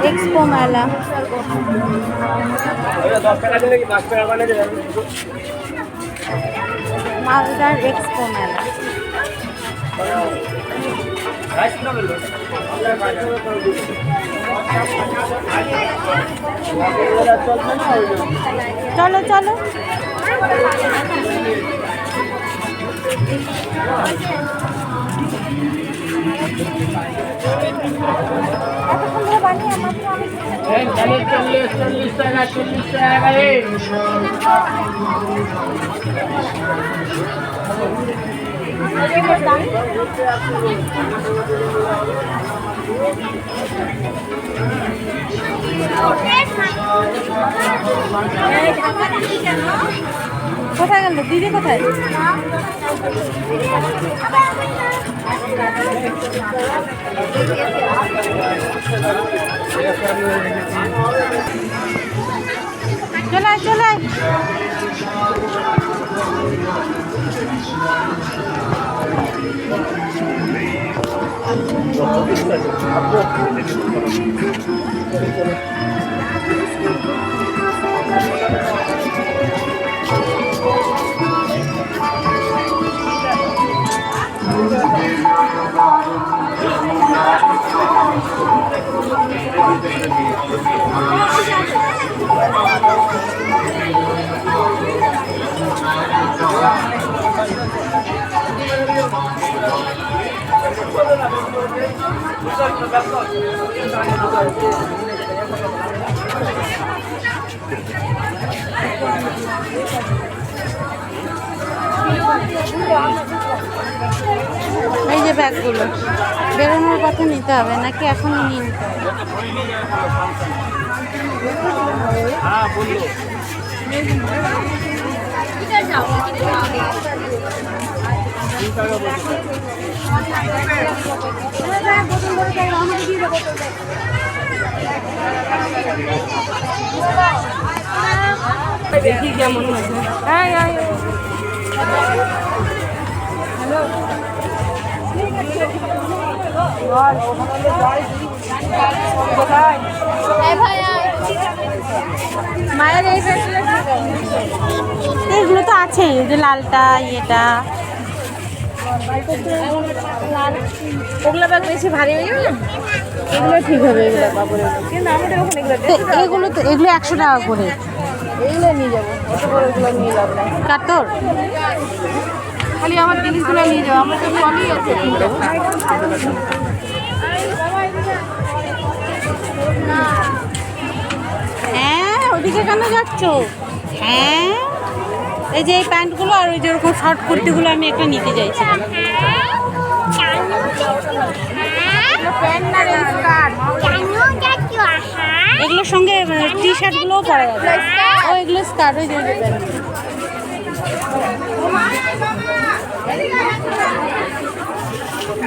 Expo মেলা মালদার expo মেলা। চলো চলো কোথায় গেল দিদি? কোথায়? চলে চলে এই যে ব্যাগগুলো বেরোনোর পথে নিতে হবে নাকি এখনই নিয়ে নিতে হবে? দেখি কেমন হয়েছে। মায়ের এই এগুলো তো আছে, যে লালটা ইয়েটা ওগুলো ব্যাগ বেশি ভারী হয়ে যাবে না, এগুলো ঠিক হবে। এগুলো কাপড়ের কিন্তু আমাদের ওখানে এগুলো তো এগুলো 100 টাকা করে, এগুলো নিয়ে যাবো। অত বড় এগুলো নিয়ে যাবো না। কাতর খালি আমার জিনিসগুলো নিয়ে যাবো, আমার তো সবই আছে। হ্যাঁ ওদিকে কেন যাচ্ছ? হ্যাঁ এই যে এই প্যান্টগুলো আর ওই যে ওরকম শর্ট কুর্তিগুলো আমি একটা নিতে চাইছিলাম। এগুলোর সঙ্গে টি শার্টগুলোও পরা যাবে। ও এগুলো স্কার্ট, ওই যে প্যান্ট।